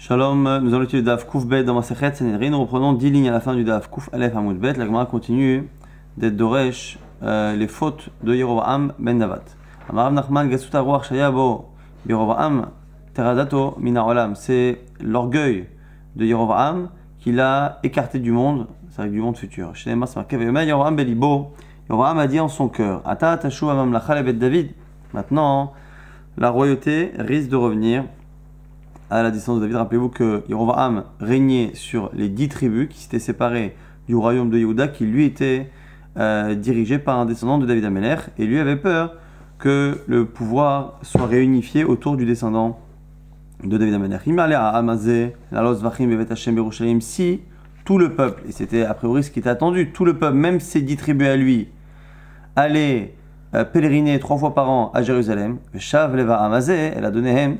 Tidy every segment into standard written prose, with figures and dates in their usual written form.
Shalom, nous allons étudier le Daf Kouf Bet dans Masechet Sanhedrin. Nous reprenons 10 lignes à la fin du Daf Kouf Aleph Hamoud Bet. La Gemara continue d'être Doresh les fautes de Yeroboam ben Navat. Amarav Nachman Gasut Aruach Shayabo Yeroboam Teradato Mina Olam. C'est l'orgueil de Yeroboam qu'il a écarté du monde, c'est avec du monde futur. Shnema Smarkev Yeroboam Belibo. Yeroboam a dit en son cœur Ata Tashu Mamlacha Lebet David. Maintenant, la royauté risque de revenir à la descendance de David. Rappelez-vous que Yeroboam régnait sur les 10 tribus qui s'étaient séparées du royaume de Yehuda, qui lui était dirigé par un descendant de David Amelech, et lui avait peur que le pouvoir soit réunifié autour du descendant de David Amelech. Si tout le peuple, et c'était a priori ce qui était attendu, tout le peuple, même ses 10 tribus à lui, allait pèleriner 3 fois par an à Jérusalem, elle a donné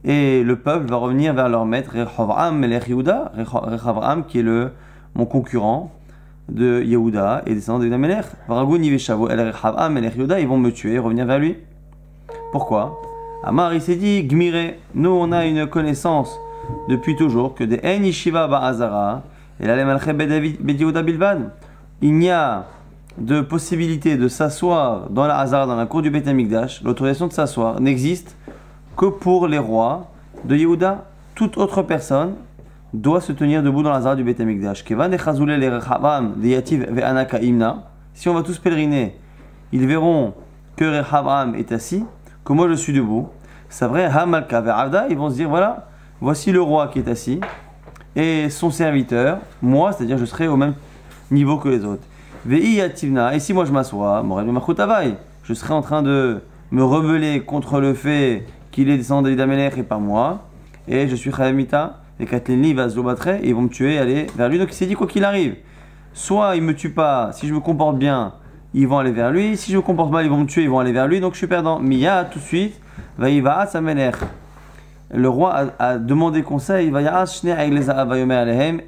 et le peuple va revenir vers leur maître, Rechavam Melech Yehuda, Rechavam qui est mon concurrent de Yehuda et descendant de David Amelech. Varagouni Veshavo El Rechavam Melech Yehuda, ils vont me tuer et revenir vers lui. Pourquoi? Amar il s'est dit, Gmire, nous on a une connaissance depuis toujours que des En Yeshiva Ba'azara et la Lemalche Bed Yehuda Bilvad, il n'y a de possibilité de s'asseoir dans la Hazara, dans la cour du Beit Hamikdash, l'autorisation de s'asseoir n'existe que pour les rois de Yehuda. Toute autre personne doit se tenir debout dans la Hazara du Beit Hamikdash. Si on va tous pèleriner, ils verront que Rechavam est assis, que moi je suis debout. C'est vrai, Hamalka ve'avda, ils vont se dire voilà, voici le roi qui est assis et son serviteur, moi, c'est-à-dire je serai au même niveau que les autres. Et si moi je m'assois, je serai en train de me rebeller contre le fait qu'il est descendant de David Amelech et pas moi, et je suis Chayamita, et Katleni va se lobattre, et ils vont me tuer, aller vers lui. Donc il s'est dit quoi qu'il arrive, soit il me tue pas, si je me comporte bien, ils vont aller vers lui, si je me comporte mal, ils vont me tuer, ils vont aller vers lui, donc je suis perdant. Miya, tout de suite, Vaïva Samelech. Le roi a demandé conseil,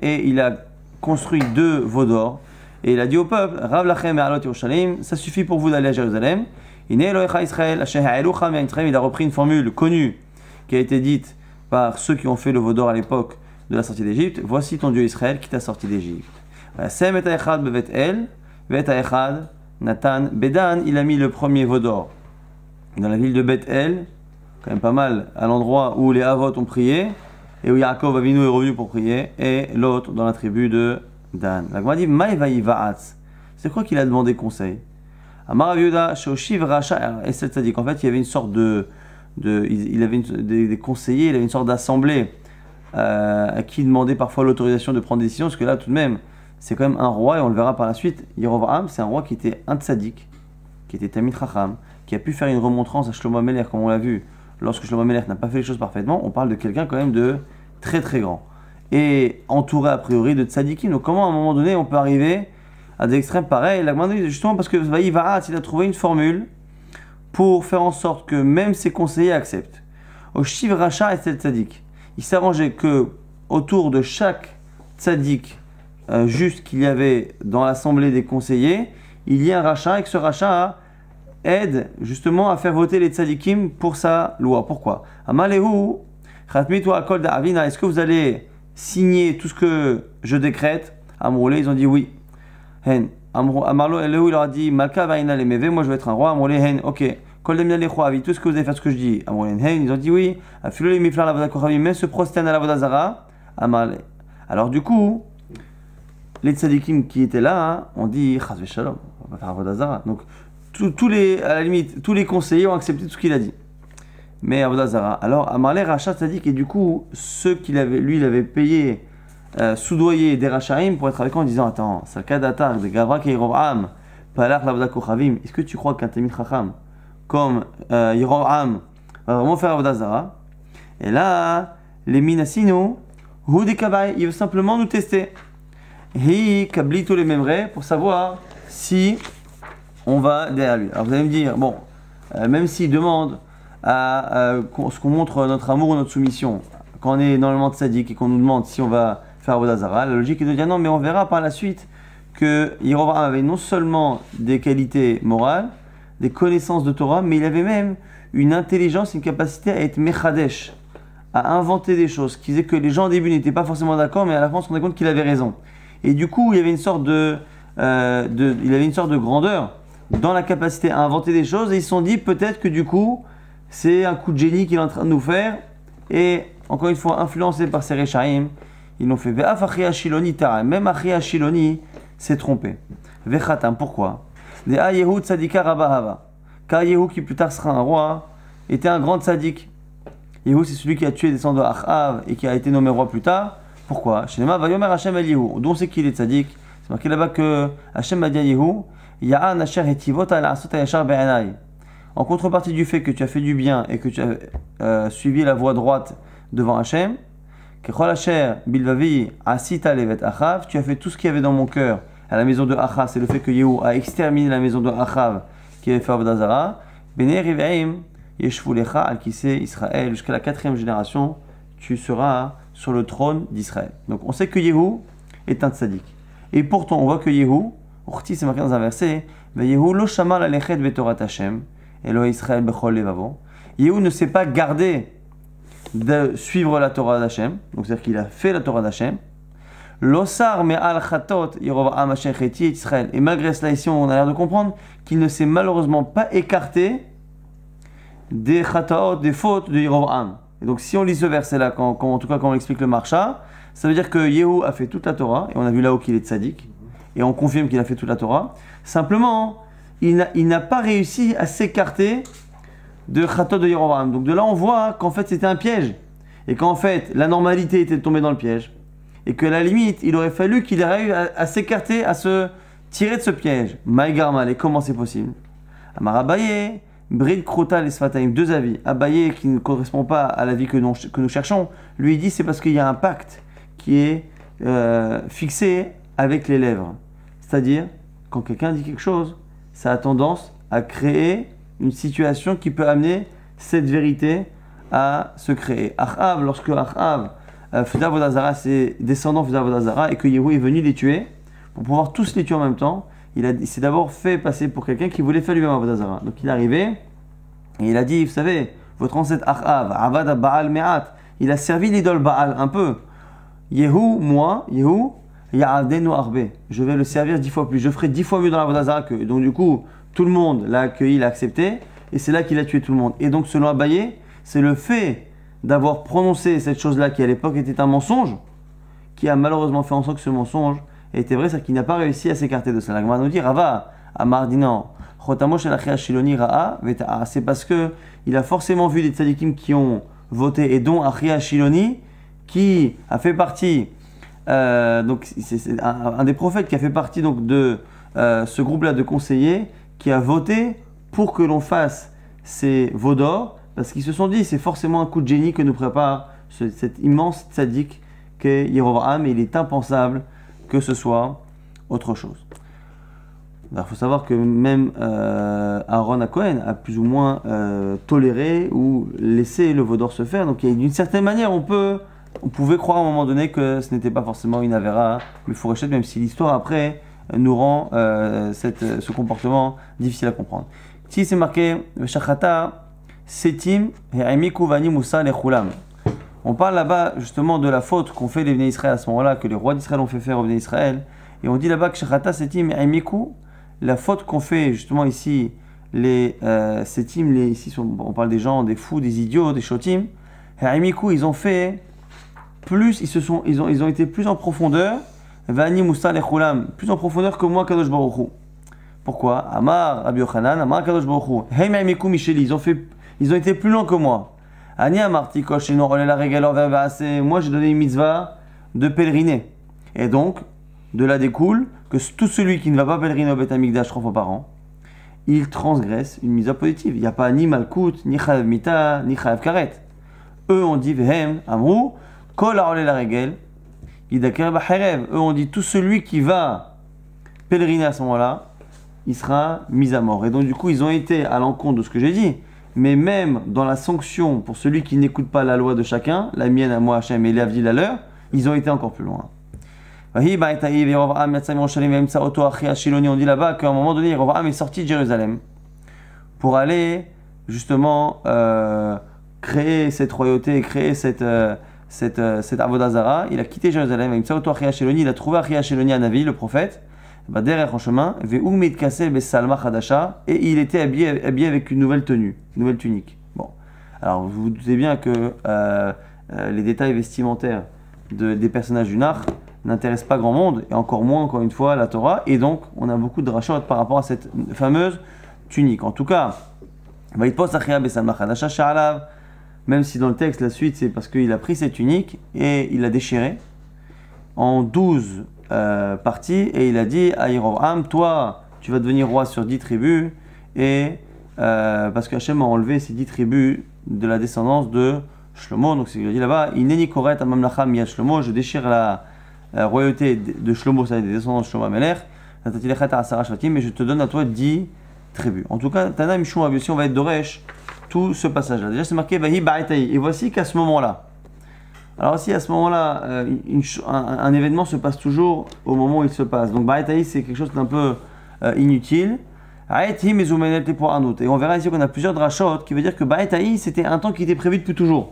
et il a construit 2 veaux d'or, et il a dit au peuple, Rav Lachem et Alot Yerushalayim, ça suffit pour vous d'aller à Jérusalem. Il a repris une formule connue qui a été dite par ceux qui ont fait le veau d'or à l'époque de la sortie d'Égypte. Voici ton Dieu Israël qui t'a sorti d'Égypte. Nathan Bedan, il a mis le premier veau d'or dans la ville de Beth-El, quand même pas mal, à l'endroit où les Havot ont prié et où Yaakov Avinu est revenu pour prier, et l'autre dans la tribu de Dan. La Gemara dit Maïvaïvaatz. C'est quoi qu'il a demandé conseil? Amar Yehuda Shoshiv Racha et cette tzadik. En fait, il y avait une sorte il avait des conseillers, il avait une sorte d'assemblée à qui demandait parfois l'autorisation de prendre des décisions, parce que là, tout de même, c'est quand même un roi, et on le verra par la suite. Yeroboam, c'est un roi qui était un tzadik, qui était Tamid Chacham, qui a pu faire une remontrance à Shlomo Amelech, comme on l'a vu, lorsque Shlomo Amelech n'a pas fait les choses parfaitement. On parle de quelqu'un quand même de très très grand, et entouré a priori de tzadikim. Donc comment à un moment donné on peut arriver à des extrêmes pareils? La demande justement parce que Vaïvaat, il a trouvé une formule pour faire en sorte que même ses conseillers acceptent. Au Shiv Racha et Tzadik, il s'arrangeait que autour de chaque tzadik juste qu'il y avait dans l'assemblée des conseillers, il y a un Racha, et que ce Racha aide justement à faire voter les tzadikim pour sa loi. Pourquoi? Amalehu Khatmitu Akol Da'avina, est-ce que vous allez signer tout ce que je décrète? Amroulé, ils ont dit oui. Hen. Amarlo Eléhu, il leur a dit Malka Vaina les Meve, moi je vais être un roi. Amroulé, hen, ok. Kol Demna les Chouavi, tout ce que vous allez faire, ce que je dis. Amroulé, hen, ils ont dit oui. Afilo les Miflar la Vodakoravi, mais se prosterne à la Vodazara. Amarlé. Alors du coup, les tzadikim qui étaient là ont dit Chazve Shalom, on va faire Vodazara. Donc, à la limite, tous les conseillers ont accepté tout ce qu'il a dit. Mais Vodazara. Alors, Amarlé Rachat Tzadik, et du coup, ceux qu'il avait, lui, il avait payé. Soudoyer des Rachaim pour être avec eux en disant attends, Sakadatar de Gavrak et Yeroboam, Palach Lavda Kochavim, est-ce que tu crois qu'un Tamid Chacham comme Yeroboam va vraiment faire Avodazara? Et là, les Minasino, Hudikabai, il veut simplement nous tester. Hi Kablito les Memre pour savoir si on va derrière lui. Alors vous allez me dire, bon, même s'il demande à ce qu'on montre notre amour ou notre soumission, quand on est normalement tzaddik et qu'on nous demande si on va faire Avodazara, la logique est de dire non, mais on verra par la suite que Yeroboam avait non seulement des qualités morales, des connaissances de Torah, mais il avait même une intelligence, une capacité à être mechadesh, a inventé des choses qui faisaient que les gens au début n'étaient pas forcément d'accord, mais à la fin on se rendait compte qu'il avait raison. Et du coup, il y avait une sorte il avait une sorte de grandeur dans la capacité à inventer des choses, et ils se sont dit peut-être que du coup, c'est un coup de génie qu'il est en train de nous faire, et encore une fois, influencé par ces Rechaim, ils l'ont fait. Ve'af Achia Shiloni Tara, même Achia Shiloni s'est trompé. Ve'chatam, pourquoi? De'a Yehu Tzadika Rabahava, car Yehu, qui plus tard sera un roi, était un grand tzaddik. Yehu, c'est celui qui a tué des descendants de Achav et qui a été nommé roi plus tard. Pourquoi? Shnema Vayomer Hashem El Yehu, d'où on sait qu'il est tzaddik. C'est marqué là-bas que Hashem a dit à Yehu, Ya'an Asher Hetivot Al Asot Yashar Be'anai. En contrepartie du fait que tu as fait du bien et que tu as suivi la voie droite devant Hashem, Kechol Asher Bilvavi Asita Levet Achav, tu as fait tout ce qu'il y avait dans mon cœur à la maison de Achav, c'est le fait que Yehu a exterminé la maison de Achav qui avait fait Avodah Zara. Bnei Rivaim Yeshvu Lecha Al Kisei Israël, jusqu'à la 4e génération, tu seras sur le trône d'Israël. Donc on sait que Yehu est un tzaddik. Et pourtant on voit que Yehu, Urti, c'est marqué dans un verset, Yehu lo shama lalechet betorat Hashem, Elohe Israël bechol levavo. Yehu ne s'est pas gardé de suivre la Torah d'Hashem, donc c'est-à-dire qu'il a fait la Torah d'Hashem. L'osar me'al chatot Yerovam Hashem cheti et Israël. Et malgré cela, ici, on a l'air de comprendre qu'il ne s'est malheureusement pas écarté des chataot, des fautes de Yerovam. Et donc, si on lit ce verset-là, en tout cas quand on explique le Marsha, ça veut dire que Yehu a fait toute la Torah, et on a vu là-haut qu'il est tzaddik, et on confirme qu'il a fait toute la Torah. Simplement, il n'a pas réussi à s'écarter de Chatot de Yerovam. Donc de là, on voit qu'en fait, c'était un piège. Et qu'en fait, la normalité était de tomber dans le piège. Et que à la limite, il aurait fallu qu'il arrive à s'écarter, à se tirer de ce piège. Maïgarmal, et comment c'est possible? Amar Abaye, Brid Kruta les Sfataim, deux avis. Abaye, qui ne correspond pas à l'avis que nous cherchons, lui dit c'est parce qu'il y a un pacte qui est fixé avec les lèvres. C'est-à-dire, quand quelqu'un dit quelque chose, ça a tendance à créer une situation qui peut amener cette vérité à se créer. Achav, lorsque Achav faisait Avodah Zara, ses descendants faisaient Avodah Zara, et que Yehu est venu les tuer, pour pouvoir tous les tuer en même temps, il s'est d'abord fait passer pour quelqu'un qui voulait faire lui-même Avodah Zara. Donc il est arrivé, et il a dit, vous savez, votre ancêtre Achav, Avada Baal Me'at, il a servi l'idole Baal un peu. Yehu, moi, Yehu, Ya'adenu Arbe, je vais le servir 10 fois plus, je ferai 10 fois mieux dans l'Avodah Zara que. Donc du coup, tout le monde l'a accueilli, l'a accepté, et c'est là qu'il a tué tout le monde. Et donc selon Abaye, c'est le fait d'avoir prononcé cette chose-là qui à l'époque était un mensonge, qui a malheureusement fait en sorte que ce mensonge était vrai, c'est-à-dire qu'il n'a pas réussi à s'écarter de ça. La Gemara nous dit, Rava, Amar Dinan, Chotamo shel Achia Shiloni Ra'a Veta'a, c'est parce que il a forcément vu des tzadikim qui ont voté, et dont Achia Shiloni, qui a fait partie, donc c'est un des prophètes qui a fait partie donc de ce groupe-là de conseillers, qui a voté pour que l'on fasse ces veaux d'or, parce qu'ils se sont dit c'est forcément un coup de génie que nous prépare cet immense tzaddik qu'est Yerovam, et il est impensable que ce soit autre chose. Il faut savoir que même Aaron à Cohen a plus ou moins toléré ou laissé le veau d'or se faire, donc d'une certaine manière on pouvait croire à un moment donné que ce n'était pas forcément une avéra mufourechet, même si l'histoire après nous rend ce comportement difficile à comprendre. Ici c'est marqué Shachata Setim He'amiku Vani Musa Lechulam. On parle là-bas justement de la faute qu'ont fait les Bnei Israël à ce moment-là, que les rois d'Israël ont fait faire aux Bnei Israël, et on dit là-bas que Shachata Setim He'amiku, la faute qu'ont fait justement ici les Setim, ici on parle des gens, des fous, des idiots, des shotim, He'amiku, ils ont fait plus, ils ont été plus en profondeur, Vani Musa Lechulam, plus en profondeur que moi, Kadosh Baruch Hu. Pourquoi? Amar Rabbi Yochanan, Amar Kadosh Baruch Hu, Heim Ha'imiku Misheli, ils ont été plus loin que moi. Ani Amarti Kosh Eno Ole la Regalor Verbaase, moi j'ai donné une mitzvah de pèleriner. Et donc, de là découle que tout celui qui ne va pas pèleriner au Beth Amikdash 3 fois par an, il transgresse une mitzvah positive. Il n'y a pas ni Malkout, ni Chayav Mita, ni Chayav Karet. Eux on dit Vehem, Amrou, Kol Ole la Regel, Yidaker Bacherev. Eux on dit tout celui qui va pèleriner à ce moment-là, il sera mis à mort. Et donc du coup ils ont été à l'encontre de ce que j'ai dit, mais même dans la sanction pour celui qui n'écoute pas la loi de chacun, la mienne à moi Hachem et l'Avdil à leur, ils ont été encore plus loin. On dit là-bas qu'à un moment donné Yerovam est sorti de Jérusalem pour aller justement créer cette royauté, créer cette Avodah Zara, il a quitté Jérusalem, il a trouvé Achia Shiloni à Navi, le prophète, derrière en chemin, et il était habillé avec une nouvelle tenue, une nouvelle tunique. Bon, alors vous vous doutez bien que les détails vestimentaires des personnages du Nach n'intéressent pas grand monde, et encore moins, encore une fois, la Torah, et donc on a beaucoup de rachot par rapport à cette fameuse tunique. En tout cas, même si dans le texte, la suite, c'est parce qu'il a pris cette tunique et il l'a déchirée en 12 parties, et il a dit à Yerovam, toi, tu vas devenir roi sur 10 tribus, et parce qu'Hachem a enlevé ces 10 tribus de la descendance de Shlomo, donc c'est ce qu'il a dit là-bas, Ineni koret amamlacha miyad Shlomo, je déchire la royauté de Shlomo, c'est-à-dire des descendants de Shlomo Amelech, mais je te donne à toi 10 tribus. En tout cas, Tana Mishum Rabbi Yossi, on va être Doresh tout ce passage-là. Déjà, c'est marqué Vahi Ba'etaï. Et voici qu'à ce moment-là, alors si à ce moment-là, un événement se passe toujours au moment où il se passe. Donc Ba'etaï, c'est quelque chose d'un peu inutile. Aetim Mezumenet pour un autre. Et on verra ici qu'on a plusieurs drachot qui veut dire que Ba'etaï, c'était un temps qui était prévu depuis toujours.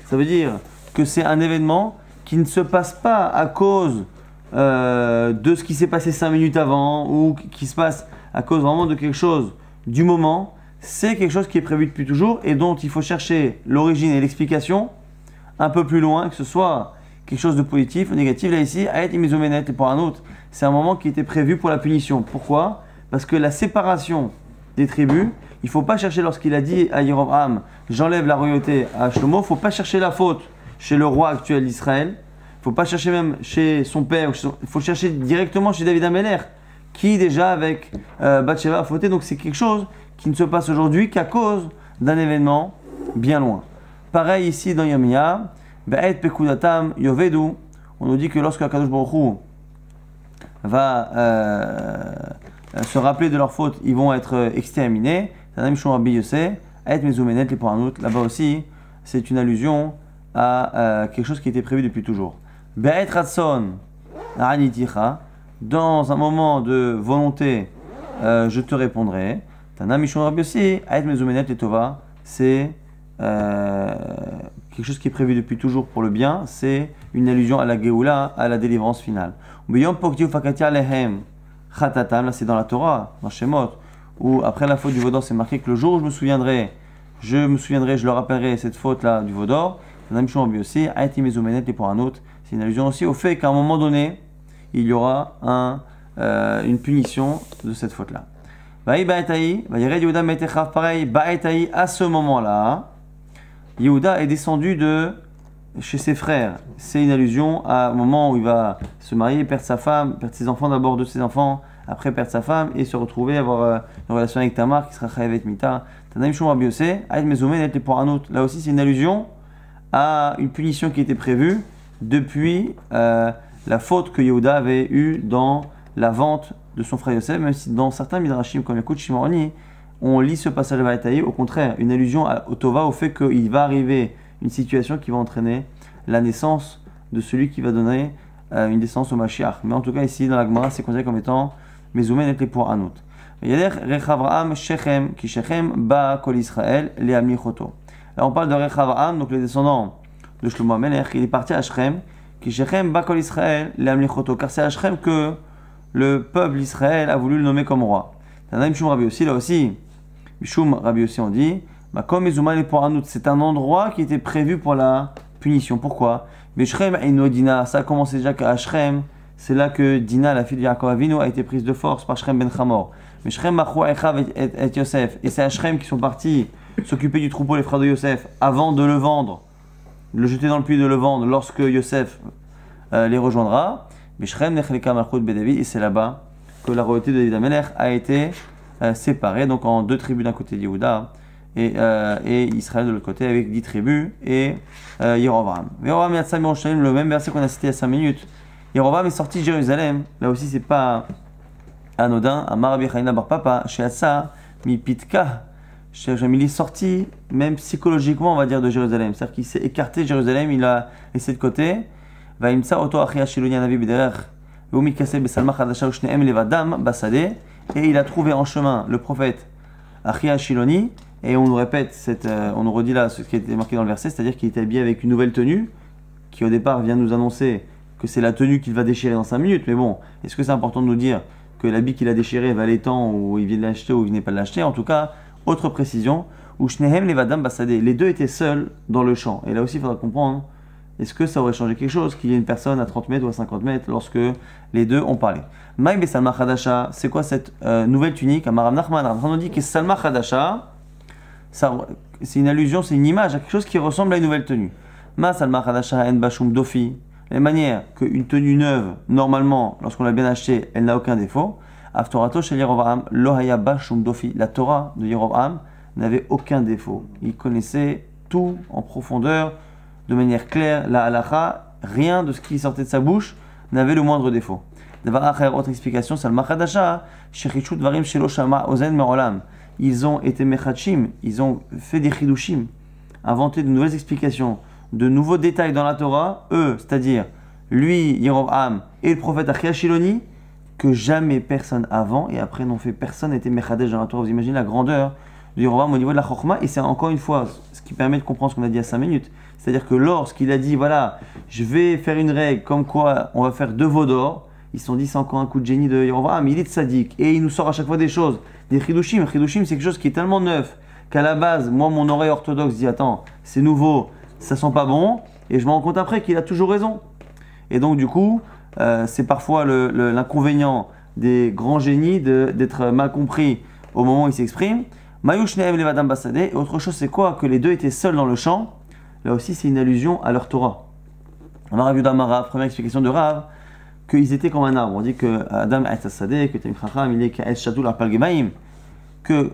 Ça veut dire que c'est un événement qui ne se passe pas à cause de ce qui s'est passé 5 minutes avant, ou qui se passe à cause vraiment de quelque chose du moment. C'est quelque chose qui est prévu depuis toujours et dont il faut chercher l'origine et l'explication un peu plus loin, que ce soit quelque chose de positif ou négatif. Là ici, Ayet Imizomenet, et pour un autre, c'est un moment qui était prévu pour la punition. Pourquoi ? Parce que la séparation des tribus, il ne faut pas chercher lorsqu'il a dit à Yerovam, j'enlève la royauté à Shlomo, il ne faut pas chercher la faute chez le roi actuel d'Israël, il ne faut pas chercher même chez son père, il faut chercher directement chez David Améler, qui déjà avec Bathsheba a fauté. Donc c'est quelque chose qui ne se passe aujourd'hui qu'à cause d'un événement bien loin. Pareil ici dans Yirmiyah, Ba'et Pekudatam Yovedu, on nous dit que lorsque Akadosh Baruch Hu va se rappeler de leur faute, ils vont être exterminés. Tanam Shon Rabbi Yossé, Aet Mezumenet, et pour un autre, là-bas aussi, c'est une allusion à quelque chose qui était prévu depuis toujours. Ba'et Ratson Raniticha, dans un moment de volonté, je te répondrai. Tanam Shon Rabbi Yossé, Aet Mezumenet et Tova, c'est quelque chose qui est prévu depuis toujours pour le bien, c'est une allusion à la Géoula, à la délivrance finale. Là c'est dans la Torah, dans Shemot, où après la faute du Vaudor, c'est marqué que le jour où je me souviendrai, je leur rappellerai cette faute-là du Vaudor. Tanam Shon Rabbi Yossé, Aet Mezumenet et pour un autre, c'est une allusion aussi au fait qu'à un moment donné, il y aura une punition de cette faute-là. Vaï Ba'etaï, Vaïred Yehuda Metechav, pareil, Ba'etaï, à ce moment-là, Yehuda est descendu de chez ses frères. C'est une allusion au moment où il va se marier, perdre sa femme, perdre ses enfants, d'abord de ses enfants, après perdre sa femme, et se retrouver, avoir une relation avec Tamar, qui sera Chayavet Mita. Tanaim Shom Rabbi Yossé, Aïd Mezomen était pour un autre. Là aussi, c'est une allusion à une punition qui était prévue depuis la faute que Yehuda avait eue dans la vente de son frère Yosef, même si dans certains midrashim, comme l'écoute Shimoroni, on lit ce passage de Ba'etaï, au contraire, une allusion au Tova, au fait qu'il va arriver une situation qui va entraîner la naissance de celui qui va donner une descendance au Mashiach. Mais en tout cas, ici, dans la Gemara, c'est considéré comme étant Mezoumen et pour un autre. Rechavraham Shechem, qui Shechem ba kol Israël, le Amlichoto. Là, on parle de Rechavraham, donc les descendants de Shlomo Amelech, il est parti à Shechem, qui Shechem ba kol Israël, le Amlichoto, car c'est à Shechem que le peuple d'Israël a voulu le nommer comme roi. Tanaim Shum Rabbi Yossi, là aussi, Mishum Rabbi Yossi, on dit, comme Mezouman pour un autre, c'est un endroit qui était prévu pour la punition. Pourquoi? Mais Shrem et Dina, ça a commencé déjà qu'à Shrem, c'est là que Dina, la fille de Yaakov Avinu, a été prise de force par Shrem ben Chamor. Mais Shrem Machua Echav et Yosef, et c'est à Shrem qui sont partis s'occuper du troupeau, les frères de Yosef, avant de le vendre, le jeter dans le puits de le vendre, lorsque Yosef les rejoindra. Mais Shrem Necheleka Malchut Bedavid, et c'est là-bas que la royauté de David Amelech a été séparée, donc en 2 tribus d'un côté de Yehuda, et Israël de l'autre côté avec 10 tribus et Yerovam. Yerovam et Atzam Yerushalayim, le même verset qu'on a cité il y a 5 minutes. Yerovam est sorti de Jérusalem, là aussi c'est pas anodin. Amar Rabbi Chaina bar Papa, chez Atsa, mi Pitka, il est sorti même psychologiquement, on va dire, de Jérusalem. C'est-à-dire qu'il s'est écarté de Jérusalem, il a laissé de côté. Vaimsa Oto Achia Shiloni Anavi B'derech, Veumi Kaseh Besalma Chadasha Ushneem Levadam Basade, et il a trouvé en chemin le prophète Achia Shiloni Et on nous répète, on nous redit là ce qui a été marqué dans le verset, c'est-à-dire qu'il était habillé avec une nouvelle tenue, qui au départ vient nous annoncer que c'est la tenue qu'il va déchirer dans 5 minutes. Mais bon, est-ce que c'est important de nous dire que l'habit qu'il a déchiré valait tant, ou il vient de l'acheter, ou il venait pas de l'acheter? En tout cas, autre précision, où Shnehem Levadam Basadeh, les deux étaient seuls dans le champ. Et là aussi, il faudra comprendre, est-ce que ça aurait changé quelque chose qu'il y ait une personne à 30 mètres ou à 50 mètres lorsque les deux ont parlé? Maï Besalma Khadasha, c'est quoi cette nouvelle tunique? Amaram Nachman, on dit que Salma Khadasha, c'est une allusion, c'est une image à quelque chose qui ressemble à une nouvelle tenue. Ma Salma Khadasha en Bashum Dofi, la manière qu'une tenue neuve, normalement, lorsqu'on l'a bien achetée, elle n'a aucun défaut. Aftorato chez Yerovam, Lohaya Bashum Dofi, la Torah de Yerovam n'avait aucun défaut. Il connaissait tout en profondeur, de manière claire, la halacha, rien de ce qui sortait de sa bouche n'avait le moindre défaut. Autre explication, Salma Khadasha, Shechichut Varim Shelo Shama Ozen Merolam. Ils ont été mechachim, ils ont fait des chidushim, inventé de nouvelles explications, de nouveaux détails dans la Torah, eux, c'est-à-dire lui, Yerovam et le prophète Achia Shiloni, que jamais personne avant et après n'ont fait, personne n'était mechadesh dans la Torah. Vous imaginez la grandeur de Yerovam au niveau de la Chokhmah, et c'est encore une fois ce qui permet de comprendre ce qu'on a dit à 5 minutes. C'est-à-dire que lorsqu'il a dit, voilà, je vais faire une règle comme quoi on va faire 2 veaux d'or, ils se sont dit, c'est encore un coup de génie de Yerovam, il est tzaddik, et il nous sort à chaque fois des choses, des chidushim. Chidushim, c'est quelque chose qui est tellement neuf qu'à la base, moi, mon oreille orthodoxe dit, attends, c'est nouveau, ça sent pas bon, et je me rends compte après qu'il a toujours raison. Et donc, du coup, c'est parfois l'inconvénient des grands génies d'être mal compris au moment où ils s'expriment. Mayush Nehem Levadam Basadeh, et autre chose, c'est quoi? Que les deux étaient seuls dans le champ. Là aussi, c'est une allusion à leur Torah. Rav Yudah Marav, première explication de Rav, qu'ils étaient comme un arbre. On dit que Adam Aetz Asadeh, que Tamim Chacham, il est Ka'etz Shatul Arpal Gemaim, que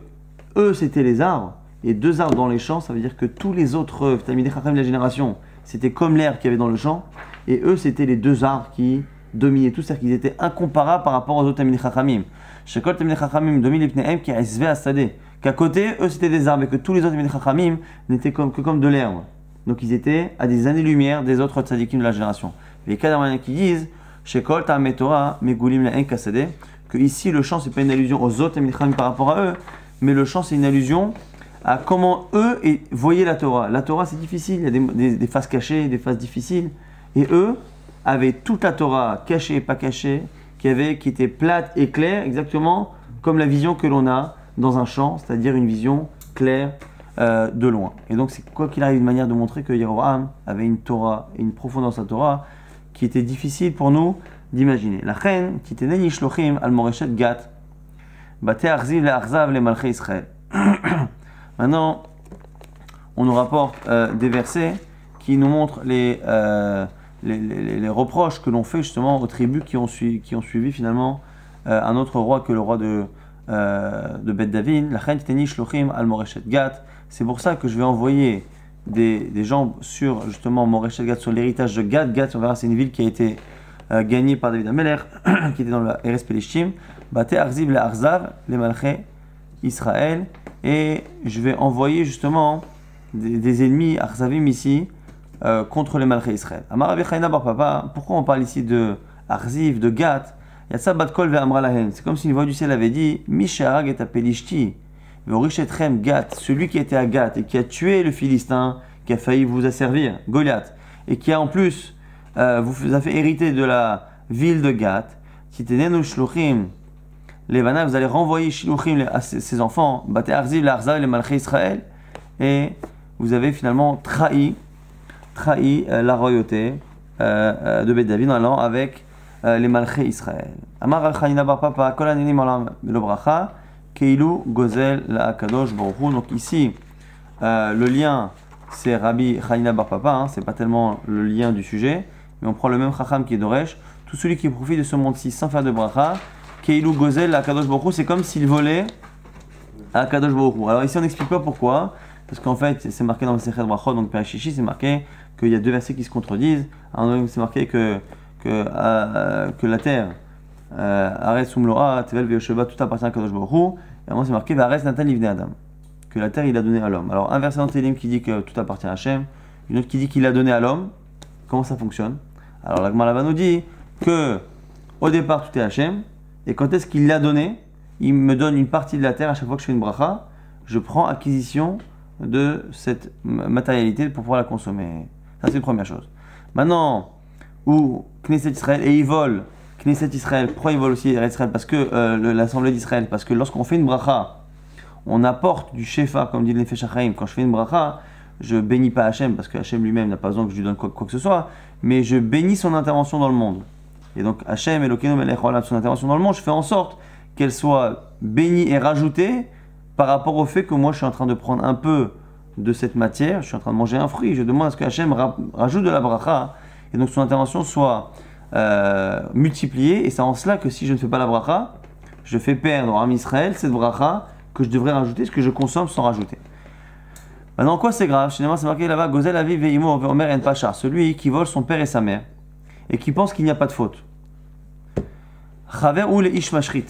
eux c'était les arbres, et 2 arbres dans les champs, ça veut dire que tous les autres Tamim Chacham de la génération, c'était comme l'herbe qu'il y avait dans le champ, et eux c'était les 2 arbres qui dominaient tout, c'est-à-dire qu'ils étaient incomparables par rapport aux autres Tamim Chachamim. Shekol Tamim Chachamim domine les Pnehem qui a Esve Asadeh, qu'à côté, eux c'était des arbres, et que tous les autres Tamim Chachamim n'étaient que comme de l'herbe. Donc ils étaient à des années-lumière des autres tzadikim de la génération. Les Kadamaniens qui disent Shekol Ta'amei Torah Megulim La'en Kasadeh, que ici le chant c'est pas une allusion aux autres Tamim Chachamim par rapport à eux, mais le chant c'est une allusion à comment eux voyaient la Torah. La Torah c'est difficile, il y a des phases cachées, des phases difficiles, et eux avaient toute la Torah cachée et pas cachée, qui était plate et claire, exactement comme la vision que l'on a dans un champ, c'est-à-dire une vision claire de loin. Et donc c'est quoi qu'il arrive une manière de montrer que Yerovam avait une Torah et une profondeur dans sa Torah qui était difficile pour nous d'imaginer. La reine qui était neni shlochim al moreshet gat bate arziv le arzav le malchei Israël. Maintenant, on nous rapporte des versets qui nous montrent les reproches que l'on fait justement aux tribus qui ont suivi finalement un autre roi que le roi de Bet David. La reine teni shlochim al moreshet gat. C'est pour ça que je vais envoyer des gens sur justement Moreshet Gat, sur l'héritage de Gad. Gad, on verra, c'est une ville qui a été gagnée par David Ameler, qui était dans la Eres Pelishtim. Bate Arziv le Arzav, les Malchei Israël. Et je vais envoyer justement des ennemis Arzavim ici contre les Malchei Israël. Amar Rabbi Chaina bar Papa, pourquoi on parle ici de Arziv, de Gat? Yatsa bat kol ve'amra lahem. C'est comme si une voix du ciel avait dit Misharag et Pelishti. Vorichetchem Gat, celui qui était à Gat et qui a tué le Philistin, qui a failli vous asservir, Goliath, et qui a en plus vous a fait hériter de la ville de Gat, Titenenu Shluchim, Levana, vous allez renvoyer Shluchim à ses enfants, Bate Arziv, l'Arzav, les Malchei Israël, et vous avez finalement trahi la royauté de Bet David en allant avec les Malchei Israël. Amar al-Chanina bar Papa, Kol hanenim olam lo bracha, Keilu Gozel la Akadosh Baruch Hu. Donc ici, le lien, c'est Rabbi Chanina bar Papa, c'est pas tellement le lien du sujet, mais on prend le même Chacham qui est Doresh. Tout celui qui profite de ce monde-ci sans faire de bracha, Keilu Gozel la Akadosh Baruch Hu, c'est comme s'il volait à Akadosh Baruch Hu. Alors ici, on n'explique pas pourquoi, parce qu'en fait, c'est marqué dans le Sechet Brachot, donc Perachishi, c'est marqué qu'il y a 2 versets qui se contredisent. C'est marqué que la terre, Aretz Umloa, Tevel Veyosheba, tout appartient à Kadosh Baruch Hu. Et avant c'est marqué Aretz Natan Livnei Adam, que la terre il a donné à l'homme. Alors un verset dans Télim qui dit que tout appartient à Hachem, une autre qui dit qu'il a donné à l'homme. Comment ça fonctionne? Alors la Gemara nous dit que au départ tout est Hachem, et quand est-ce qu'il l'a donné? Il me donne une partie de la terre à chaque fois que je fais une bracha, je prends acquisition de cette matérialité pour pouvoir la consommer. Ça, c'est une première chose. Maintenant, où Knesset Israël, et ils volent, Knesset Israël, pourquoi ils volent aussi Israël? Parce que l'Assemblée d'Israël, parce que lorsqu'on fait une bracha, on apporte du shefa, comme dit le Nefesh HaChaim. Quand je fais une bracha, je bénis pas Hachem, parce que Hachem lui-même n'a pas besoin que je lui donne quoi que ce soit, mais je bénis son intervention dans le monde. Et donc Hachem, Elokeinu Melech Haolam, son intervention dans le monde, je fais en sorte qu'elle soit bénie et rajoutée par rapport au fait que moi je suis en train de prendre un peu de cette matière, je suis en train de manger un fruit, je demande à ce que Hachem rajoute de la bracha, et donc son intervention soit multipliée, et c'est en cela que si je ne fais pas la bracha, je fais perdre en Israël cette bracha que je devrais rajouter, ce que je consomme sans rajouter. Maintenant, quoi c'est grave? Finalement, c'est marqué là-bas, Gozel Aviv Ve'imo Omer En Pacha, celui qui vole son père et sa mère, et qui pense qu'il n'y a pas de faute. Chaver ou le Ish Mashrit,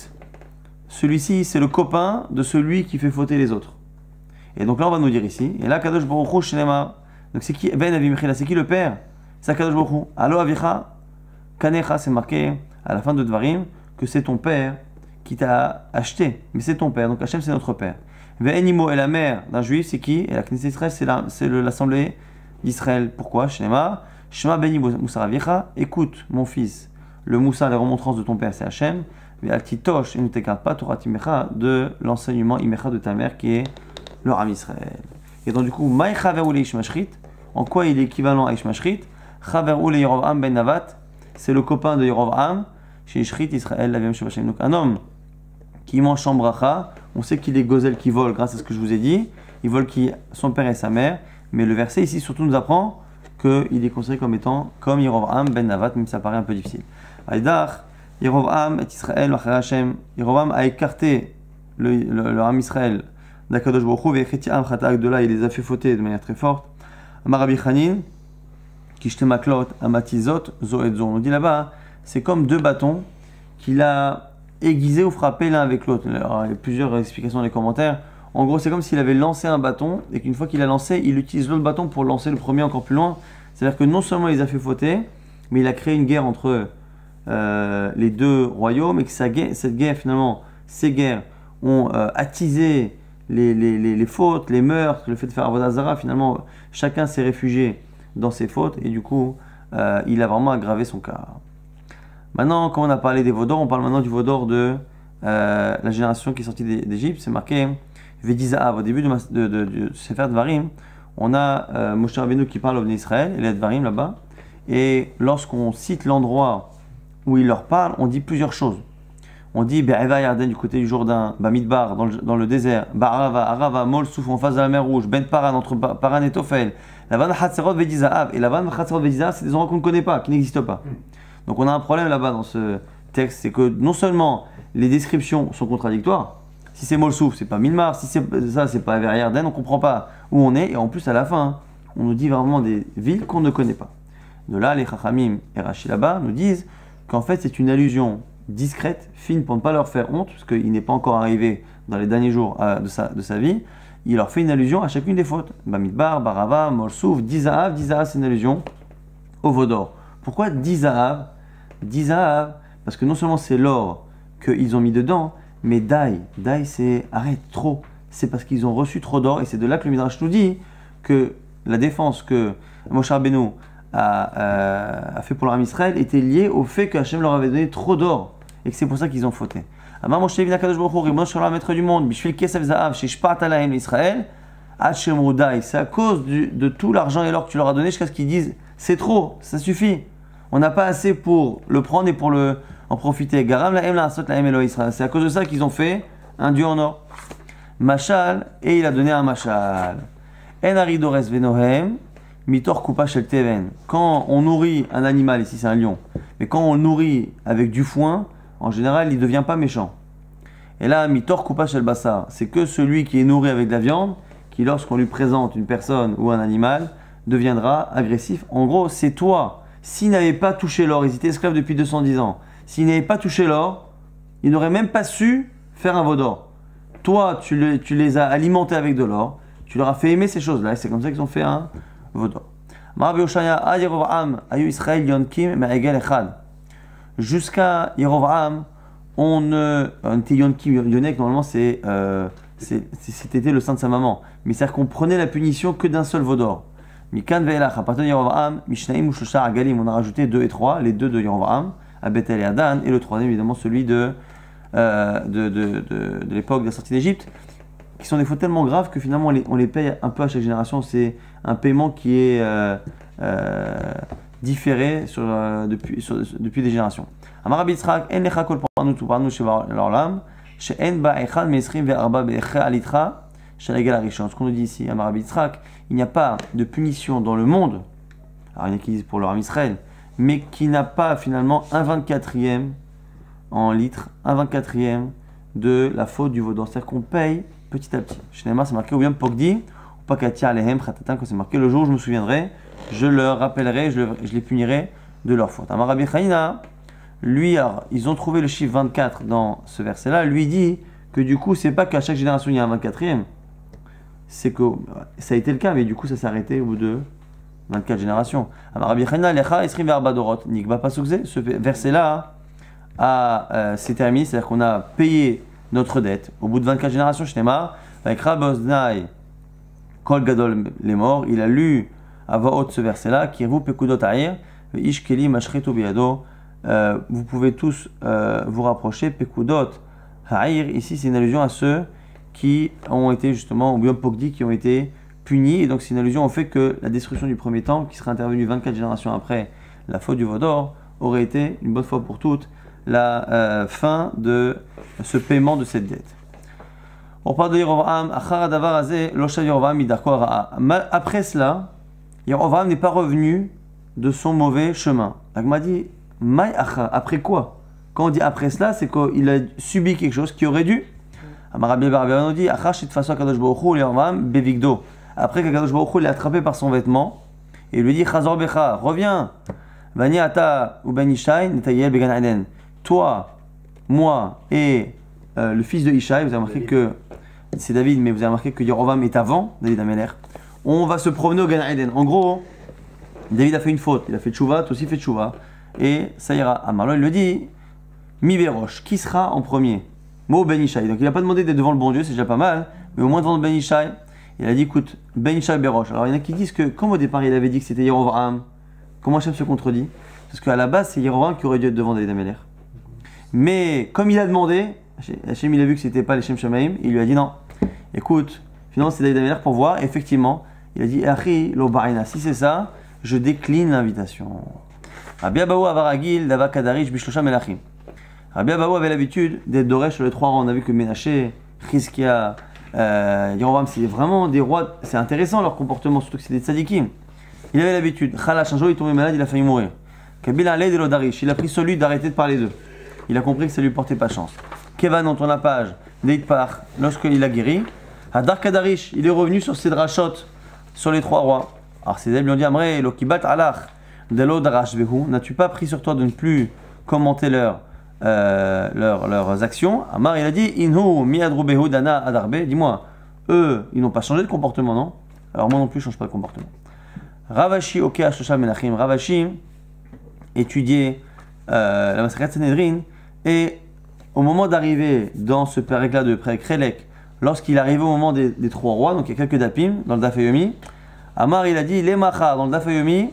celui-ci, c'est le copain de celui qui fait fauter les autres. Et donc là, on va nous dire ici, et là, Kadosh Baruch Hu Shnema, donc c'est qui Ben Avimchila, c'est qui le père? C'est Kadosh Baruch Hu. Allo Avicha, Kanecha, c'est marqué à la fin de Dvarim que c'est ton père qui t'a acheté, mais c'est ton père, donc Hachem c'est notre père. Ve'enimo et la mère d'un juif, c'est qui? Et la Knesset Israël, c'est l'assemblée d'Israël. Pourquoi? Shnema, Shema Beni Moussar Avicha, écoute mon fils, le Moussar, les remontrances de ton père, c'est Hachem. Ve'altitosh, et ne t'écarte pas, Torah Timecha, de l'enseignement Imecha de ta mère qui est le Ram Israël. Et donc du coup, Maï Chaver ou le Ish Mashrit, en quoi il est équivalent à Ish Mashrit? Chaver ou le Yerovam Ben Navat, c'est le copain de Yerovam, chez Ishrit Israël, la Vem. Donc un homme qui mange sans bracha, on sait qu'il est gozel qui vole grâce à ce que je vous ai dit, il vole qui son père et sa mère, mais le verset ici surtout nous apprend qu'il est considéré comme étant comme Yerovam ben Navat, même si ça paraît un peu difficile. Aïdar, Yerovam et Israël, Hashem, Yerovam a écarté le Ham Israël d'Akadosh Baruch Hu, et Am Chatak de là, il les a fait fauter de manière très forte. Marabi Chanin, Kishtemaklot, Amatizot, Zo et Zo. On dit là-bas, c'est comme deux bâtons qu'il a aiguisés ou frappés l'un avec l'autre. Alors, il y a plusieurs explications dans les commentaires. En gros, c'est comme s'il avait lancé un bâton et qu'une fois qu'il a lancé, il utilise l'autre bâton pour lancer le premier encore plus loin. C'est-à-dire que non seulement il les a fait fauter, mais il a créé une guerre entre les deux royaumes et que cette guerre, finalement, ces guerres ont attisé les fautes, les meurtres, le fait de faire Avodah Zara. Finalement, chacun s'est réfugié dans ses fautes et du coup, il a vraiment aggravé son cas. Maintenant, quand on a parlé des Vaudors, on parle maintenant du Vaudor de la génération qui est sortie d'Égypte. C'est marqué Vedizahav. Au début de Sefer Dvarim, on a Moshe Rabbeinu qui parle au Bnei Israël, et les Dvarim là-bas. Et lorsqu'on cite l'endroit où il leur parle, on dit plusieurs choses. On dit Be'eva Yarden du côté du Jourdain, Bamidbar dans le désert, Ba'arava, Arava, Mol Souf en face de la mer Rouge, Ben Paran entre Paran et Tophel, Lavan Hatzerot Vedizahav. Et Lavan Hatzerot Vedizahav, c'est des endroits qu'on ne connaît pas, qui n'existent pas. Donc on a un problème là-bas dans ce texte, c'est que non seulement les descriptions sont contradictoires, si c'est Molsouf, c'est pas Milmar, si c'est ça, c'est pas vers Yarden, on comprend pas où on est, et en plus à la fin, on nous dit vraiment des villes qu'on ne connaît pas. De là, les Chachamim et Rashi là-bas nous disent qu'en fait c'est une allusion discrète, fine, pour ne pas leur faire honte, parce qu'il n'est pas encore arrivé dans les derniers jours de sa vie, il leur fait une allusion à chacune des fautes. Bamidbar, Barava, Molsouf, Dizahav, c'est une allusion au Vaudor. Pourquoi Dizahav? Dizahav, parce que non seulement c'est l'or qu'ils ont mis dedans, mais Dai c'est arrête, trop. C'est parce qu'ils ont reçu trop d'or, et c'est de là que le Midrash nous dit que la défense que Moshe Rabbeinu a fait pour l'Am Israël était liée au fait que Hachem leur avait donné trop d'or, et que c'est pour ça qu'ils ont fauté. Amar Moshe Vina Kadosh Baruch Hu, Ribono Shel Olam, maître du monde, Bishvil Kesef Zahav, Sheshpat Alahem l'Israël, Hachem Dai, c'est à cause de tout l'argent et l'or que tu leur as donné jusqu'à ce qu'ils disent c'est trop, ça suffit. On n'a pas assez pour le prendre et pour en profiter. Garam la la asot la Elo Israël. C'est à cause de ça qu'ils ont fait un dieu en or. Machal, et il a donné un machal. En aridores venohem, mitor kupa shel teven. Quand on nourrit un animal, ici c'est un lion, mais quand on le nourrit avec du foin, en général il ne devient pas méchant. Et là, mitor kupa shel basar, c'est que celui qui est nourri avec de la viande, qui lorsqu'on lui présente une personne ou un animal, deviendra agressif. En gros, c'est toi. S'il n'avait pas touché l'or, ils étaient esclaves depuis 210 ans. S'il n'avait pas touché l'or, il n'aurait même pas su faire un veau d'or. Toi, tu les as alimentés avec de l'or, tu leur as fait aimer ces choses-là, et c'est comme ça qu'ils ont fait un veau d'or. Jusqu'à Yerovam, on était Yonkim, Yonek, normalement c'est c'était le sein de sa maman. Mais c'est-à-dire qu'on prenait la punition que d'un seul veau d'or. Mikan ve'elach, à partir de Yerovam, Mishnaim ou Shloshar Agalim, on a rajouté 2 et 3, les deux de Yerovam, à Bethel et à Dan, et le troisième évidemment celui de l'époque de la sortie d'Égypte, qui sont des fautes tellement graves que finalement on les paye un peu à chaque génération. C'est un paiement qui est différé depuis des générations. Amar Rabbi Yitzchak, en lecha kol paranu tu paranu sheva l'olam, she'en ba echad me'esrim ve'arba be'echa alitra shalagal arishon. Ce qu'on nous dit ici, Amar Rabbi Yitzchak, il n'y a pas de punition dans le monde, alors il y en a qui disent pour le Ram Israël, mais qui n'a pas finalement un 24e en litres, un 24e de la faute du veau d'or. C'est-à-dire qu'on paye petit à petit. Chez Neymar, c'est marqué ou bien Pogdi, ou Pakatia Alehem, Khatatan, quand c'est marqué le jour où je me souviendrai, je leur rappellerai, je les punirai de leur faute. Amar Rabbi Chaina, lui, alors, ils ont trouvé le chiffre 24 dans ce verset-là, lui dit que du coup, c'est pas qu'à chaque génération il y a un 24e, c'est que ça a été le cas, mais du coup, ça s'est arrêté au bout de 24 générations. Amar Rabbi Chaina, Lecha, Esrim Ve'arba Dorot, Nikba Pasukze, ce verset-là s'est terminé, c'est-à-dire qu'on a payé notre dette au bout de 24 générations. Shneimar, avec Raboznai, Kol Gadol les morts, il a lu à voix haute ce verset-là, Kirvu Pekudot Aïr, Ish Keli Mashretu Biado, vous pouvez tous vous rapprocher. Pekudot Aïr, ici c'est une allusion à ceux qui ont été justement, ou bien Pogdi, qui ont été punis, et donc c'est une allusion au fait que la destruction du premier temple, qui serait intervenue 24 générations après la faute du veau d'or, aurait été une bonne fois pour toutes la fin de ce paiement de cette dette. On parle de Yerovam. Après cela, Yerovam n'est pas revenu de son mauvais chemin. L'Agma dit, après quoi? Quand on dit après cela, c'est qu'il a subi quelque chose qui aurait dû. Rabbi Barbiano dit, après qu'Akadosh Baruch Hu l'ait attrapé par son vêtement, et il lui dit, Chazor Becha, reviens. Vani ata ou ben Ishai, netayel began Eden. Toi, moi et le fils de Ishai, vous avez remarqué que c'est David, mais vous avez remarqué que Yerovam est avant David Améler. On va se promener au Gan Eden. En gros, David a fait une faute, il a fait tchouva, toi aussi fait tchouva, et ça ira. Amarlo, il le dit, Mi Berosh, qui sera en premier? Mo Ben Ishai. Donc il n'a pas demandé d'être devant le bon Dieu, c'est déjà pas mal, mais au moins devant Ben Ishai. Il a dit, écoute, Ben Ishai Berosh. Alors il y en a qui disent que, comme au départ il avait dit que c'était Yerovam, comment Hachem se contredit? Parce qu'à la base, c'est Yerovam qui aurait dû être devant David Améler. Mais comme il a demandé, Hachem il a vu que c'était pas les Shem Shamaim, il lui a dit non. Écoute, finalement c'est David Améler pour voir. Effectivement, il a dit Achi lo barina. Si c'est ça, je décline l'invitation. Rabbi Abaou avaragil dava kadarish bishlosha melachim. Rabbi Abaou avait l'habitude d'être doré sur les 3 rangs. On a vu que Ménaché, Chizkia, Yerovam, c'est vraiment des rois. C'est intéressant leur comportement, surtout que c'est des tzadikim. Il avait l'habitude. Chalash, un jour il est tombé malade, il a failli mourir. Kabila aled de l'odarish. Il a pris celui d'arrêter de parler d'eux. Il a compris que ça lui portait pas chance. Kevan, on tourne la page, Deitpar, lorsqu'il a guéri, Hadar Kadarish, il est revenu sur ses drachot, sur les 3 rois. Alors ses élèves lui ont dit, Amre, Lokibat alach, Delo Darash Behu, n'as-tu pas pris sur toi de ne plus commenter leurs actions? Amar, il a dit, Inhu, Miadru Behu, Dana Adarbe, dis-moi, eux, ils n'ont pas changé de comportement, non? Alors moi non plus, je ne change pas de comportement. Ravashi, ok, Ashosha Menachim, Ravashi, étudier la Masechet Sanhedrin, et au moment d'arriver dans ce pérec-là de Prek-Relek, lorsqu'il arrivait au moment des 3 rois, donc il y a quelques dapim dans le Daf Yomi, Amar il a dit, les macha dans le Daf Yomi,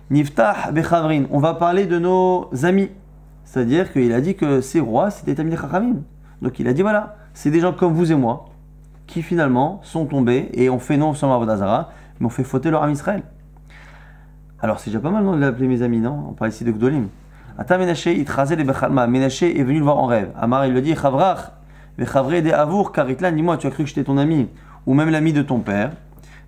Niftah Bechavrin, on va parler de nos amis. C'est-à-dire qu'il a dit que ces rois, c'était Tamil Chachamim. Donc il a dit, voilà, c'est des gens comme vous et moi, qui finalement sont tombés, et ont fait non seulement Avodazara, mais ont fait fauter leur âme Israël. Alors c'est déjà pas mal non, de l'appeler mes amis, non? On parle ici de Gdolim. Ata Ménaché, il trasait les Bechalma. Ménaché est venu le voir en rêve. Amar, il lui dit, Chavrach, Vechavre de Avour, Karitlan, dis-moi, tu as cru que j'étais ton ami, ou même l'ami de ton père.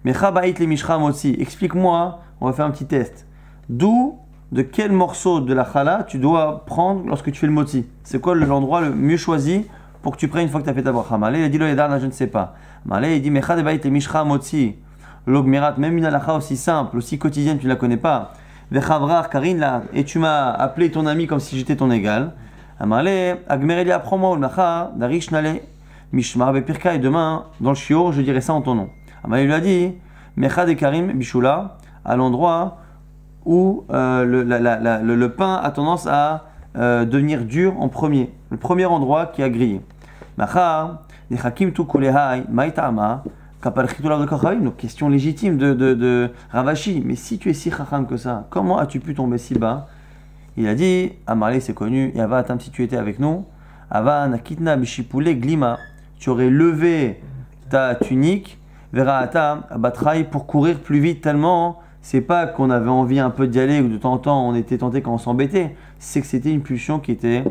Mais Chabaït les Mishra Motsi, explique-moi, on va faire un petit test. De quel morceau de la chala tu dois prendre lorsque tu fais le moti? C'est quoi l'endroit le mieux choisi pour que tu prennes une fois que tu as fait ta bracha? Malé, il a dit, je ne sais pas. Malé, il dit, mais Chabaït les Mishra Motsi, l'ogmirat, même une halakha aussi simple, aussi quotidienne, tu ne la connais pas. Vechavrar, Karine, là, et tu m'as appelé ton ami comme si j'étais ton égal. Amalé, Agmereli, apprends-moi, Ulmacha, Darish Nale, Mishmar, Bepirka, et demain, dans le shiur, je dirai ça en ton nom. Amalé lui a dit, Mechad et Karim, Bishula, à l'endroit où le pain a tendance à devenir dur en premier. Le premier endroit qui a grillé. Macha, Donc, question légitime de Ravashi. Mais si tu es si chacham que ça, comment as-tu pu tomber si bas? Il a dit, Amarlé c'est connu, Yava Atam, si tu étais avec nous, Ava Nakitna Bishipule Glima, tu aurais levé ta tunique, Vera Atam, Batraï, pour courir plus vite tellement. C'est pas qu'on avait envie un peu d'y aller ou de temps en temps on était tenté quand on s'embêtait, c'est que c'était une pulsion qui était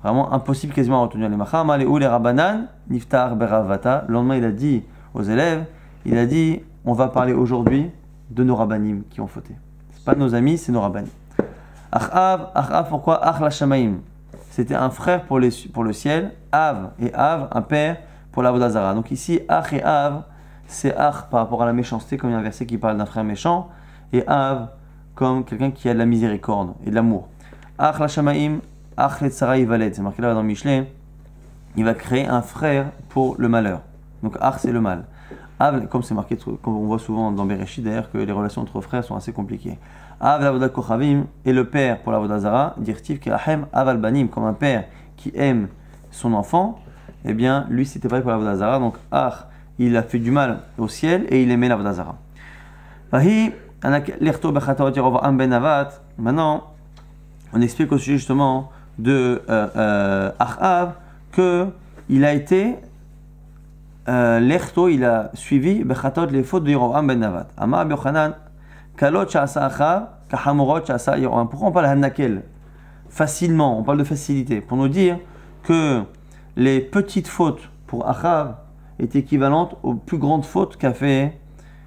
vraiment impossible quasiment à retenir. Les macham, les ou les rabanan, niftar beravata. Le lendemain, il a dit aux élèves, il a dit, on va parler aujourd'hui de nos rabbanim qui ont fauté. C'est pas nos amis, c'est nos rabbanim. Achav, pourquoi Ach la shamaim? C'était un frère pour le ciel, Av et Av, un père pour la Vodazara. Donc ici, Ach et Av, c'est Ach par rapport à la méchanceté, comme il y a un verset qui parle d'un frère méchant, et Av comme quelqu'un qui a de la miséricorde et de l'amour. Ach la shamaim, Ach le tzara yivaled, c'est marqué là dans Michelet, il va créer un frère pour le malheur. Donc Ach c'est le mal. Av, comme c'est marqué, comme on voit souvent dans Bereshit d'ailleurs, que les relations entre frères sont assez compliquées. Av l'avodat kochavim, et le père pour l'avodat zara, dirtiv kerahem av al banim, comme un père qui aime son enfant, eh bien lui c'était pareil pour l'avodat zara. Donc Ach, il a fait du mal au ciel et il aimait l'avodat zara. Maintenant, on explique au sujet justement de Achav que il a été l'echto, il a suivi bechatot les fautes de Yerovam ben Navat. Amar Yochanan kalot sha'asa Achav kahamorot sha'asa Yerovam. Pourquoi on parle hanakel facilement? On parle de facilité pour nous dire que les petites fautes pour Achav étaient équivalentes aux plus grandes fautes qu'a fait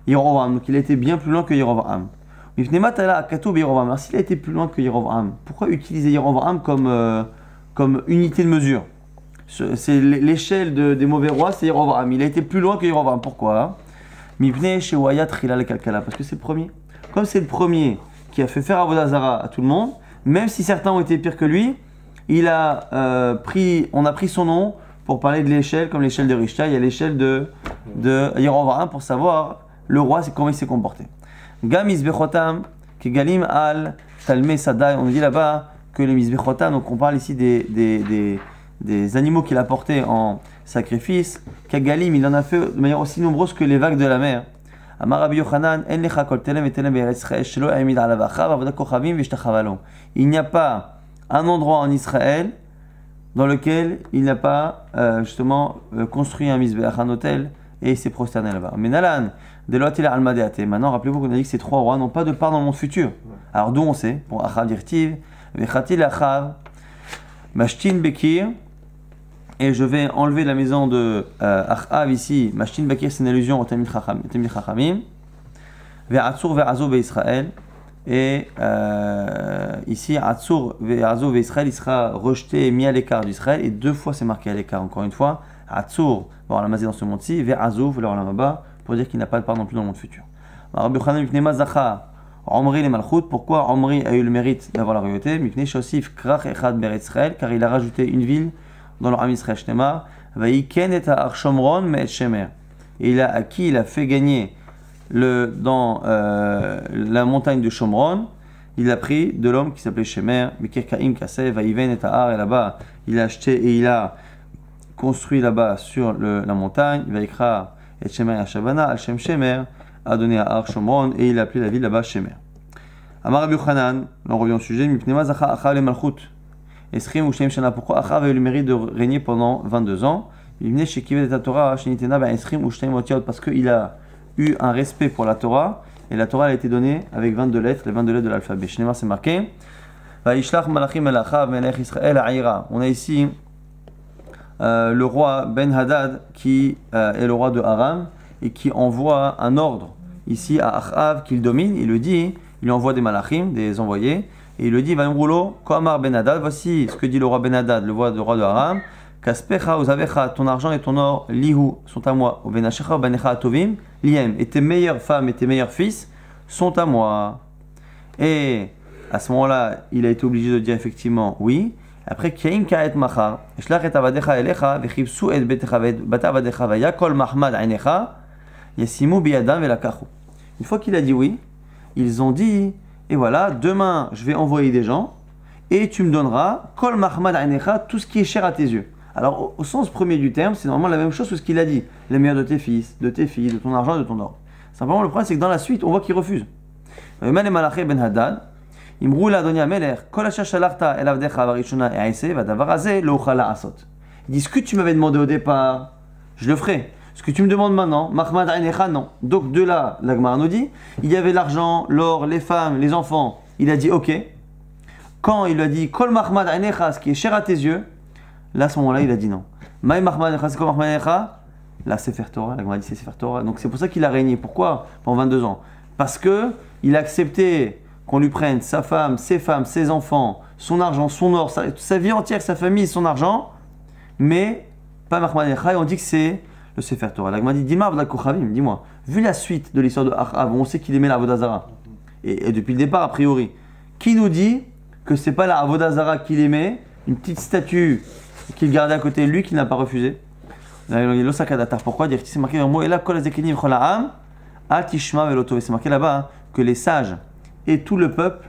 Yerovam. Donc il a été bien plus loin que Yerovam. Alors s'il a été plus loin que Yerovam, pourquoi utiliser Yerovam comme unité de mesure? C'est l'échelle des mauvais rois, c'est Yerovam. Il a été plus loin que Yerovam. Pourquoi? Parce que c'est le premier. Comme c'est le premier qui a fait faire Avodah Zara à tout le monde, même si certains ont été pires que lui, on a pris son nom pour parler de l'échelle, comme l'échelle de Rishta. Il y a l'échelle de Yerovam pour savoir le roi, comment il s'est comporté. Gam Mizbechotam, Kegalim al Talme Sadai. On dit là-bas que les Mizbechotam, donc on parle ici des animaux qu'il a portés en sacrifice. Kegalim, il en a fait de manière aussi nombreuse que les vagues de la mer. Amar Rabbi Yochanan, En lecha kol telem et telem be'eretz Israël shelo ha'amid alav achav avodat kochavim v'shtachavalo. Il n'y a pas un endroit en Israël dans lequel il n'a pas justement construit un mizbeach, un hôtel, et il s'est prosterné là-bas. Mais Nalan, maintenant, rappelez-vous qu'on a dit que ces trois rois n'ont pas de part dans le monde futur. Alors d'où on sait? Pour Achav dirtiv, Vechatil Achav, Mashtin Bekir, et je vais enlever la maison de Achav ici. Mashtin Bekir, c'est une allusion au Talmid Chachamim. Ve'atzur ve'azo ve'Israël, et ici, Atzur ve'azo ve'Israël, il sera rejeté et mis à l'écart d'Israël, et deux fois c'est marqué à l'écart, encore une fois. Atzur va avoir la mazé dans ce monde-ci, ve'azo va avoir la maba, pour dire qu'il n'a pas de part non plus dans le monde futur. Rabbi Yochanan Mipnei Zacha Omri les Malchut. Pourquoi Omri a eu le mérite d'avoir la royauté? Mipnei Shosif Krach Echad Beretz Israël, car il a rajouté une ville dans le Ham Israël Shnema. Vayiken et Ar Shomron Me'et Shemer. Et il a fait gagner dans la montagne de Shomron. Il a pris de l'homme qui s'appelait Shemer. Mikir Kaim Kaseh Vayiven et Ar, et là-bas il a acheté et il a construit là-bas sur la montagne. Vayikra et Shemer Yashavana, Al-Shem Shemer, a donné à Ar Shomron, et il a appelé la ville là-bas Shemer. Amar Rabbi Yochanan, on revient au sujet, Mipnei Zacha Achav le Malchut. Esrim ou Shem Shana, pourquoi Achav a eu le mérite de régner pendant 22 ans? Il venait chez Kivet et Torah, Shenitena, Esrim ou Shem Otiot, parce qu'il a eu un respect pour la Torah, et la Torah elle a été donnée avec 22 lettres, les 22 lettres de l'alphabet. Shnema c'est marqué. Vaishlach Malachim el Achav, Melech Israël Aïra. On a ici le roi Ben Hadad qui est le roi de Aram et qui envoie un ordre ici à Achav qu'il domine. Il le dit, il envoie des malachim, des envoyés, et il le dit, Vaimroulo, Koamar Ben Hadad, voici ce que dit le roi Ben Hadad, le roi de Aram, Kaspecha uzavecha, ton argent et ton or, lihu, sont à moi, Ubenashecha banecha atovim, liem, et tes meilleures femmes et tes meilleurs fils sont à moi. Et à ce moment-là, il a été obligé de dire effectivement oui. Après, Kain Kaet Machar, Shlach et Avadecha Elecha, Vechipsu et Betecha Bata Avadecha Vayakol Mahmad Ainecha, Yasimu Biadam Velakachu. Une fois qu'il a dit oui, ils ont dit, et voilà, demain je vais envoyer des gens, et tu me donneras Kol Mahmad Ainecha, tout ce qui est cher à tes yeux. Alors, au sens premier du terme, c'est normalement la même chose que ce qu'il a dit. Les meilleurs de tes fils, de tes filles, de ton argent et de ton or. Simplement, le problème, c'est que dans la suite, on voit qu'il refuse. Ben Hadad, Imrou la Adonia Meler, Kol asher shalachta el avdecha varishona e'aise, vadavar hazeh lo uchala asot. Il dit, ce que tu m'avais demandé au départ, je le ferai. Ce que tu me demandes maintenant, Mahmad Ainecha, non. Donc de là, la Gemara nous dit, il y avait l'argent, l'or, les femmes, les enfants. Il a dit ok. Quand il lui a dit Kol Mahmad Ainecha, ce qui est cher à tes yeux, là à ce moment-là, il a dit non. Maï Mahmad Ainecha, c'est quoi Mahmad Ainecha? Là, Sefer Torah. La Gemara dit c'est Sefer Torah. Donc c'est pour ça qu'il a régné. Pourquoi? Pendant 22 ans. Parce que il a accepté qu'on lui prenne sa femme, ses enfants, son argent, son or, sa vie entière, sa famille, son argent, mais pas Mahmad Ainecha. Et on dit que c'est le Sefer Torah. La Gemara dit Dis-moi, dis-moi, vu la suite de l'histoire de Achav, on sait qu'il aimait la Avodazara. Et depuis le départ, a priori, qui nous dit que c'est pas la Avodazara qu'il aimait, une petite statue qu'il gardait à côté de lui, qu'il n'a pas refusé? Pourquoi dire c'est marqué dans le mot et là, c'est marqué là-bas que les sages et tout le peuple,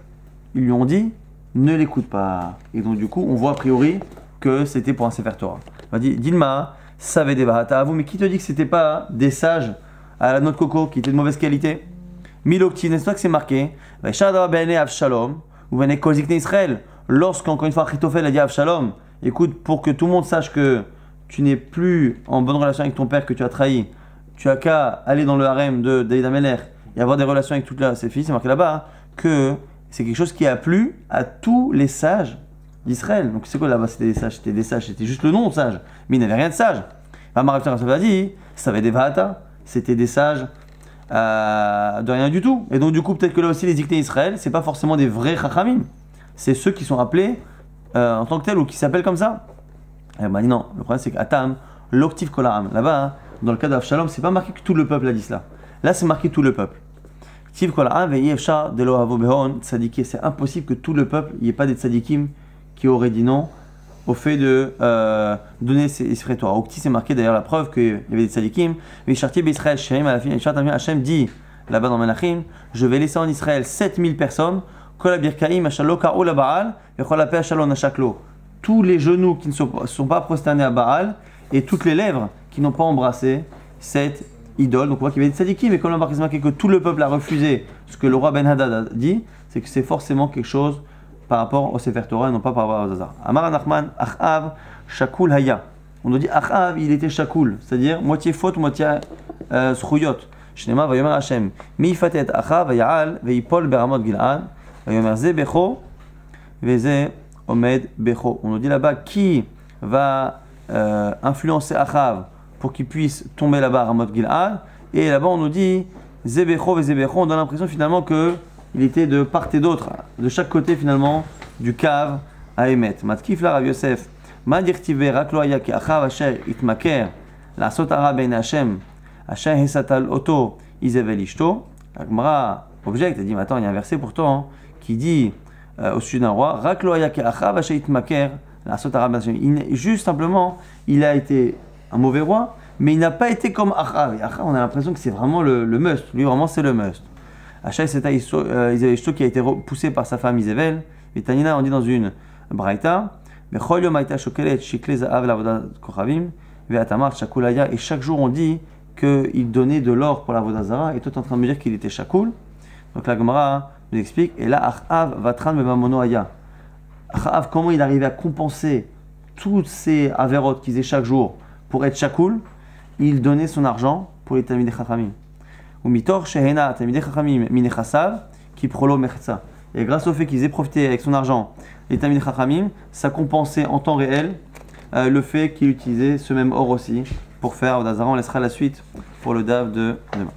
ils lui ont dit ne l'écoute pas. Et donc, du coup, on voit a priori que c'était pour un Sefer Torah. On va dire Dilma. Savez des bahata à vous, mais qui te dit que c'était pas des sages à la noix de coco qui étaient de mauvaise qualité? Milokti, n'est-ce pas que c'est marqué? Avshalom, ou venez Kozikne Israël. Lorsqu'encore une fois Achitophel a dit à Avshalom, écoute, pour que tout le monde sache que tu n'es plus en bonne relation avec ton père, que tu as trahi, tu as qu'à aller dans le harem de David Ameler et avoir des relations avec toutes ses filles. C'est marqué là-bas que c'est quelque chose qui a plu à tous les sages d'Israël. Donc c'est quoi là-bas? C'était des sages, c'était juste le nom de sage, mais il n'avait rien de sage. Marafter a dit, ça avait des vahata, c'était des sages de rien du tout. Et donc du coup peut-être que là aussi les dictés Israël, c'est pas forcément des vrais chachamim, c'est ceux qui sont appelés en tant que tels ou qui s'appellent comme ça. Et m'a dit non, le problème c'est qu'Atam, l'octif kolaram, là-bas, hein, dans le cas d'Avshalom, c'est pas marqué que tout le peuple a dit cela. Là c'est marqué tout le peuple. Tiv kolaram ve'yefsha delo havo behon tzadiké, c'est impossible que tout le peuple, il n'y ait pas des tzadikim qui auraient dit non au fait de donner ces Sefer Torah. Au petit, c'est marqué d'ailleurs la preuve qu'il y avait des tzadikim. Mais Chartier Israël, Shem, à la fin, Hachem dit là-bas dans Menachim, je vais laisser en Israël 7000 personnes. Tous les genoux qui ne sont pas prosternés à Baal et toutes les lèvres qui n'ont pas embrassé cette idole. Donc on voit qu'il y avait des tzadikim, mais comme on a marqué que tout le peuple a refusé ce que le roi Ben Hadad a dit, c'est que c'est forcément quelque chose par rapport au Sefer Torah et non pas par rapport au Zazar. Amar Nachman, Achav, Shakul Haya. On nous dit Achav, il était Shakul, c'est-à-dire moitié faute, moitié Zchuyot. Shnema vayomer Hashem. Mi fatet Achav, Vayal, Veipol Beramot Gilad, Vayomer Ze Becho, Veze Omed Becho. On nous dit là-bas qui va influencer Achav pour qu'il puisse tomber là-bas à Ramot Gilad. Et là-bas on nous dit Ze Becho, Veze Becho. On donne l'impression finalement que il était de part et d'autre, de chaque côté finalement, du cave à Emet. Matkif la Rav Yosef, ma dirtive rakloaya ki achav asher itmaker, la sotara ben Hashem, asher hesatal oto izevel ishto. La Gemara objecte, elle dit, mais attends, il y a un verset pourtant qui dit au sujet d'un roi, rakloaya ki achav asher itmaker, la sotara ben Hashem. Juste simplement, il a été un mauvais roi, mais il n'a pas été comme Achav. Et Achav, on a l'impression que c'est vraiment le must. Lui, vraiment, c'est le must. Achai c'était Izevel Ishto qui a été poussé par sa femme Izevel. Et Tanina, on dit dans une braïta, Bechol yom haïta shokelet shikle za'av l'avodat kochavim ve'atamar shakulaya. Et chaque jour on dit qu'il donnait de l'or pour l'avodat zara. Et toi tu es en train de me dire qu'il était shakul. Donc la Gemara nous explique. Et là Achav vatran bevamono aya. Achav, comment il arrivait à compenser toutes ces avérotes qu'il faisait chaque jour pour être shakul? Il donnait son argent pour les talmidei chachamim. Ou mitor shehena talmidei chachamim minechasav ki prolo mechza. Et grâce au fait qu'ils aient profité avec son argent, les talmidei chachamim, ça compensait en temps réel le fait qu'il utilisait ce même or aussi pour faire Avodat Zara. On laissera la suite pour le DAF de demain.